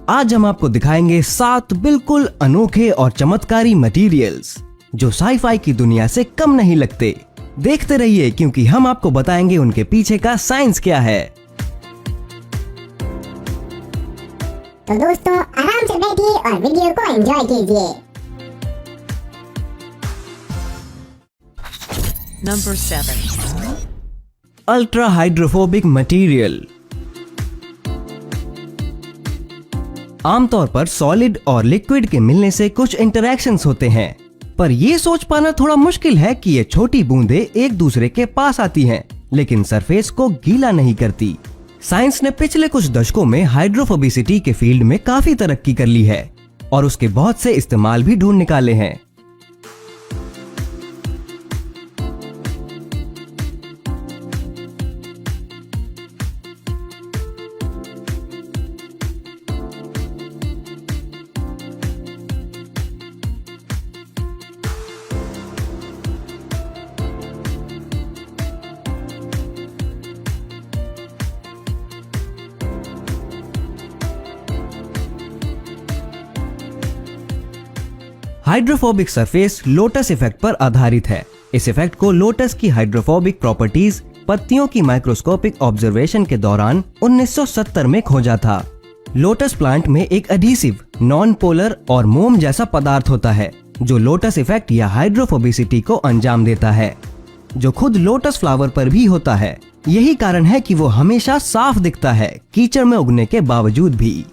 आज हम आपको दिखाएंगे 7 बिल्कुल अनोखे और चमत्कारी मटेरियल्स जो साई-फाई की दुनिया से कम नहीं लगते। देखते रहिए क्योंकि हम आपको बताएंगे उनके पीछे का साइंस क्या है। तो दोस्तों आराम से बैठिए और वीडियो को एंजॉय कीजिए। Number 7. Ultra hydrophobic material. आमतौर पर सॉलिड और लिक्विड के मिलने से कुछ इंटरैक्शंस होते हैं, पर ये सोच पाना थोड़ा मुश्किल है कि ये छोटी बूंदें एक दूसरे के पास आती हैं, लेकिन सरफेस को गीला नहीं करती। साइंस ने पिछले कुछ दशकों में हाइड्रोफोबिसिटी के फील्ड में काफी तरक्की कर ली है और उसके बहुत से इस्तेमाल भी ढूंढ निकाले हैं। हाइड्रोफोबिक सरफेस लोटस इफेक्ट पर आधारित है। इस इफेक्ट को लोटस की हाइड्रोफोबिक प्रॉपर्टीज पत्तियों की माइक्रोस्कोपिक ऑब्जर्वेशन के दौरान 1970 में खोजा था। लोटस प्लांट में एक एडहेसिव, नॉन पोलर और मोम जैसा पदार्थ होता है जो लोटस इफेक्ट या हाइड्रोफोबिसिटी को अंजाम देता है, जो खुद लोटस फ्लावर पर भी होता है। यही कारण है कि वो हमेशा साफ दिखता है, कीचड़ में उगने के बावजूद भी।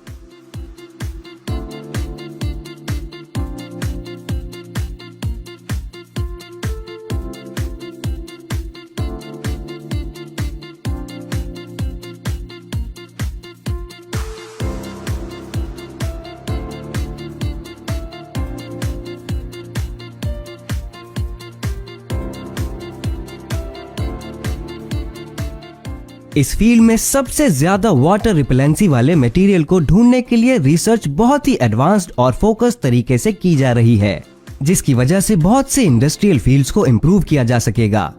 इस फील्ड में सबसे ज्यादा वाटर रिपेलेंसी वाले मटेरियल को ढूंढने के लिए रिसर्च बहुत ही एडवांस्ड और फोकस तरीके से की जा रही है, जिसकी वजह से बहुत से इंडस्ट्रियल फील्ड्स को इम्प्रूव किया जा सकेगा।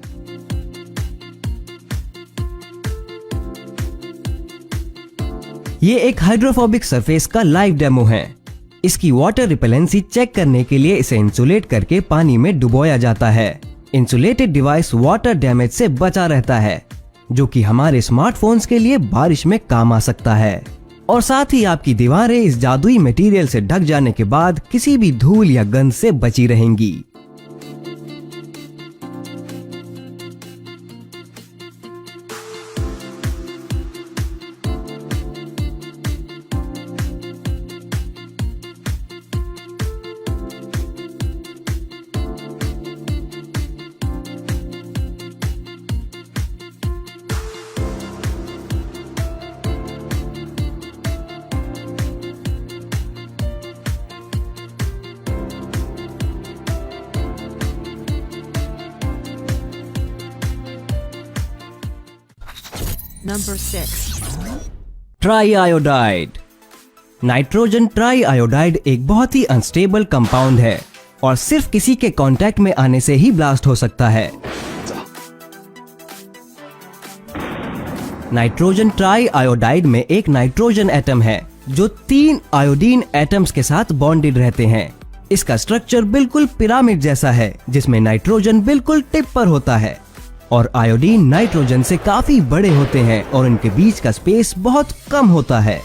ये एक हाइड्रोफोबिक सरफेस का लाइव डेमो है। इसकी वाटर रिपेलेंसी चेक करने के लिए इसे इंसुलेट करके पानी में डुबोया जाता है। इंसुलेटेड डिवाइस वाटर डैमेज से बचा रहता है, जो कि हमारे स्मार्टफोन्स के लिए बारिश में काम आ सकता है। और साथ ही आपकी दीवारें इस जादुई मटेरियल से ढक जाने के बाद किसी भी धूल या गंध से बची रहेंगी। Number 6. Try iodide. Nitrogen try iodide एक बहुत ही अनस्टेबल कंपाउंड है और सिर्फ किसी के कांटेक्ट में आने से ही ब्लास्ट हो सकता है। नाइट्रोजन ट्राई आयोडाइड में एक नाइट्रोजन एटम है जो 3 आयोडीन एटम्स के साथ बॉन्डेड रहते हैं। इसका स्ट्रक्चर बिल्कुल पिरामिड जैसा है, जिसमें नाइट्रोजन बिल्कुल टिप पर होता है और आयोडीन नाइट्रोजन से काफी बड़े होते हैं और इनके बीच का स्पेस बहुत कम होता है।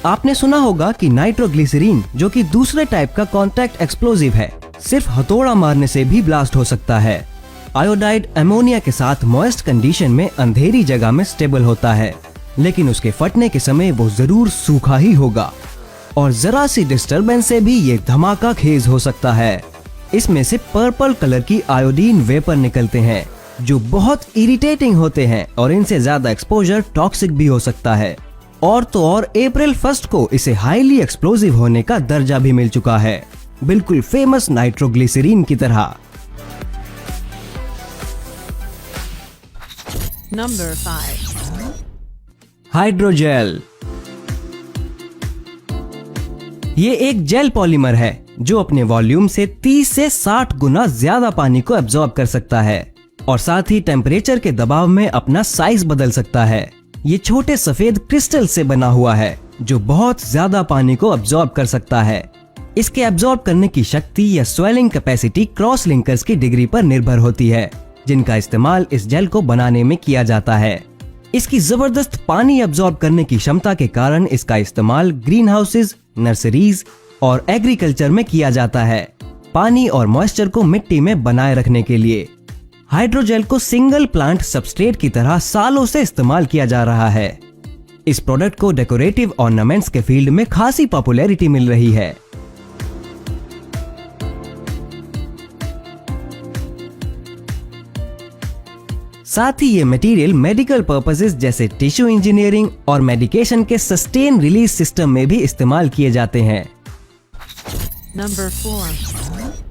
आपने सुना होगा कि नाइट्रोग्लिसरीन, जो कि दूसरे टाइप का कॉन्टैक्ट एक्सप्लोजिव है, सिर्फ हथौड़ा मारने से भी ब्लास्ट हो सकता है। आयोडाइड अमोनिया के साथ मॉइस्ट कंडीशन में अंधेरी जगह में स्टेबल होता है, लेकिन उसके फटने के समय वो जरूर सूखा ही होगा और जरा सी डिस्टरबेंस से भी ये धमाका खेज हो सकता है। इसमें से पर्पल कलर की आयोडीन वेपर निकलते हैं जो बहुत इरिटेटिंग होते हैं और इनसे ज्यादा एक्सपोजर टॉक्सिक भी हो सकता है। और तो और अप्रैल 1 को इसे हाईली एक्सप्लोजिव होने का दर्जा भी मिल चुका है, बिल्कुल फेमस नाइट्रोग्लिसरीन की तरह। Number 5. हाइड्रोजेल। ये एक जेल पॉलीमर है जो अपने वॉल्यूम से 30 से 60 गुना ज्यादा पानी को एब्जॉर्ब कर सकता है। और साथ ही टेम्परेचर के दबाव में अपना साइज बदल सकता है। ये छोटे सफेद क्रिस्टल से बना हुआ है जो बहुत ज्यादा पानी को अब्सॉर्ब कर सकता है। इसके अब्सॉर्ब करने की शक्ति या स्वेलिंग कैपेसिटी क्रॉस लिंकर्स की डिग्री पर निर्भर होती है, जिनका इस्तेमाल इस जेल को बनाने में किया जाता है। इसकी जबरदस्त पानी अब्सॉर्ब करने की क्षमता के कारण इसका इस्तेमाल ग्रीन हाउसेज, नर्सरीज और एग्रीकल्चर में किया जाता है, पानी और मॉइस्चर को मिट्टी में बनाए रखने के लिए। हाइड्रोजेल को सिंगल प्लांट सबस्ट्रेट की तरह सालों से इस्तेमाल किया जा रहा है। इस प्रोडक्ट को डेकोरेटिव ऑर्नामेंट्स के फील्ड में खासी पॉपुलैरिटी मिल रही है। साथ ही ये मटेरियल मेडिकल पर्पसेस जैसे टिश्यू इंजीनियरिंग और मेडिकेशन के सस्टेन रिलीज सिस्टम में भी इस्तेमाल किए जाते हैं। Number 4.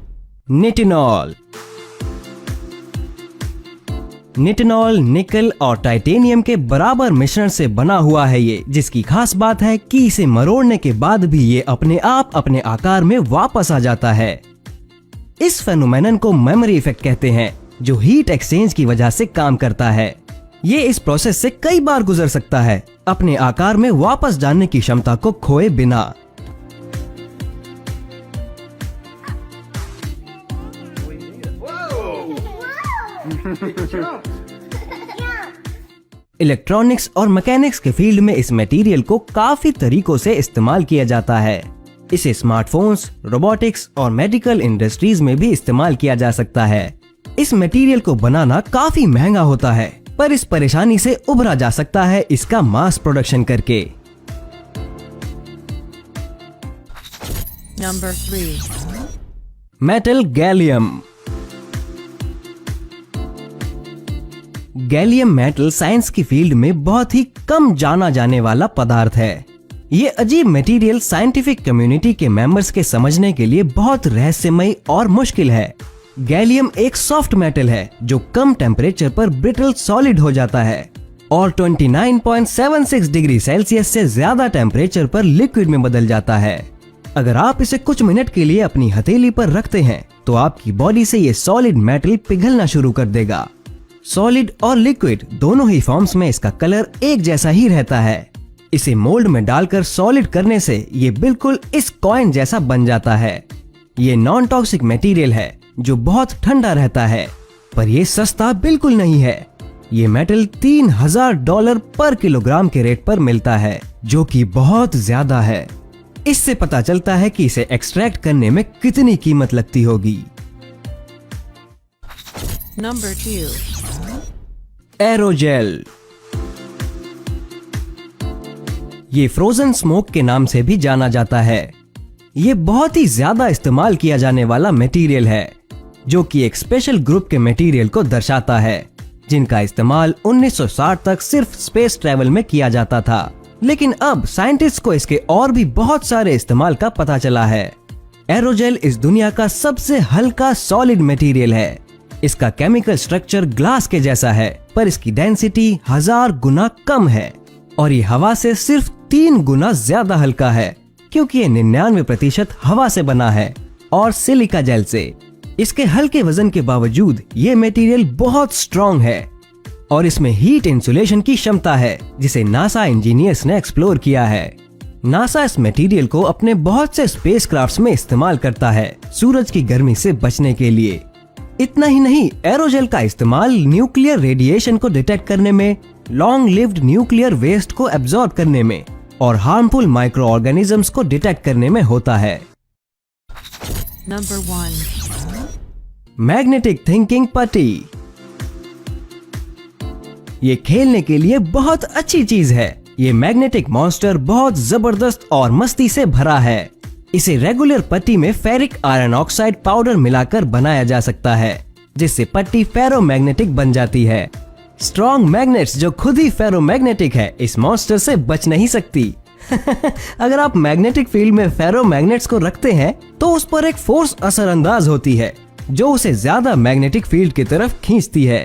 निटिनॉल। निटिनॉल निकल और टाइटेनियम के बराबर मिश्रण से बना हुआ है ये, जिसकी खास बात है कि इसे मरोड़ने के बाद भी ये अपने आप अपने आकार में वापस आ जाता है। इस फेनोमेनन को मेमोरी इफेक्ट कहते हैं, जो हीट एक्सचेंज की वजह से काम करता है। ये इस प्रोसेस से कई बार गुजर सकता है, अपने आकार में वापस जाने की क्षमता को खोए बिना। इलेक्ट्रॉनिक्स और मैकेनिक्स के फील्ड में इस मटेरियल को काफी तरीकों से इस्तेमाल किया जाता है। इसे स्मार्टफोन्स, रोबोटिक्स और मेडिकल इंडस्ट्रीज में भी इस्तेमाल किया जा सकता है। इस मटेरियल को बनाना काफी महंगा होता है, पर इस परेशानी से उभरा जा सकता है इसका मास प्रोडक्शन करके। Number 3. Metal gallium. Gallium metal science की फील्ड में बहुत ही कम जाना जाने वाला पदार्थ है। ये अजीब मटेरियल साइंटिफिक कम्युनिटी के मेंबर्स के समझने के लिए बहुत रहस्यमयी और मुश्किल है। गैलियम एक सॉफ्ट मेटल है जो कम टेम्परेचर पर ब्रिटल सॉलिड हो जाता है और 29.76 डिग्री सेल्सियस से ज्यादा टेम्परेचर पर लिक्विड में बदल जाता है। अगर आप इसे कुछ मिनट के लिए अपनी हथेली पर रखते हैं तो आपकी बॉडी से ये सॉलिड मेटल पिघलना शुरू कर देगा। सॉलिड और लिक्विड दोनों ही फॉर्म्स में इसका कलर एक जैसा ही रहता है। इसे मोल्ड में डालकर सॉलिड करने से ये बिल्कुल इस कॉइन जैसा बन जाता है। ये नॉन टॉक्सिक मटेरियल है जो बहुत ठंडा रहता है, पर ये सस्ता बिल्कुल नहीं है। ये मेटल $3000 पर किलोग्राम के रेट पर मिलता है, जो कि बहुत ज्यादा है। इससे पता चलता है कि इसे एक्सट्रैक्ट करने में कितनी कीमत लगती होगी। Number 2. एरोजेल। ये फ्रोजन स्मोक के नाम से भी जाना जाता है। ये बहुत ही ज्यादा इस्तेमाल किया जाने वाला मटेरियल है, जो कि एक स्पेशल ग्रुप के मटेरियल को दर्शाता है, जिनका इस्तेमाल 1960 तक सिर्फ स्पेस ट्रैवल में किया जाता था। लेकिन अब साइंटिस्ट को इसके और भी बहुत सारे इस्तेमाल का पता चला है। एरोजेल इस दुनिया का सबसे हल्का सॉलिड मटेरियल है। इसका केमिकल स्ट्रक्चर ग्लास के जैसा है, पर इसकी डेंसिटी 1000 गुना कम है और ये हवा से सिर्फ 3 गुना ज्यादा हल्का है, क्योंकि ये 99% हवा से बना है और सिलिका जेल से। इसके हल्के वजन के बावजूद ये मटेरियल बहुत स्ट्रॉन्ग है और इसमें हीट इंसुलेशन की क्षमता है, जिसे नासा इंजीनियर्स ने एक्सप्लोर किया है। नासा इस मटेरियल को अपने बहुत से स्पेसक्राफ्ट्स में इस्तेमाल करता है, सूरज की गर्मी से बचने के लिए। इतना ही नहीं, एरोजेल का इस्तेमाल न्यूक्लियर रेडिएशन को डिटेक्ट करने में, लॉन्ग लिव्ड न्यूक्लियर वेस्ट को एब्जॉर्ब करने में और हार्मफुल माइक्रो ऑर्गेनिजम्स को डिटेक्ट करने में होता है। Number 1. मैग्नेटिक थिंकिंग पट्टी। ये खेलने के लिए बहुत अच्छी चीज है। ये मैग्नेटिक मॉन्स्टर बहुत जबरदस्त और मस्ती से भरा है। इसे रेगुलर पट्टी में फेरिक आयरन ऑक्साइड पाउडर मिलाकर बनाया जा सकता है, जिससे पट्टी फेरोमैग्नेटिक बन जाती है। स्ट्रॉन्ग मैग्नेट्स जो खुद ही फेरोमैग्नेटिक है, इस मॉन्स्टर से बच नहीं सकती। अगर आप मैग्नेटिक फील्ड में फेरोमैग्नेट्स को रखते हैं तो उस पर एक फोर्स असरअंदाज होती है, जो उसे ज्यादा मैग्नेटिक फील्ड की तरफ खींचती है।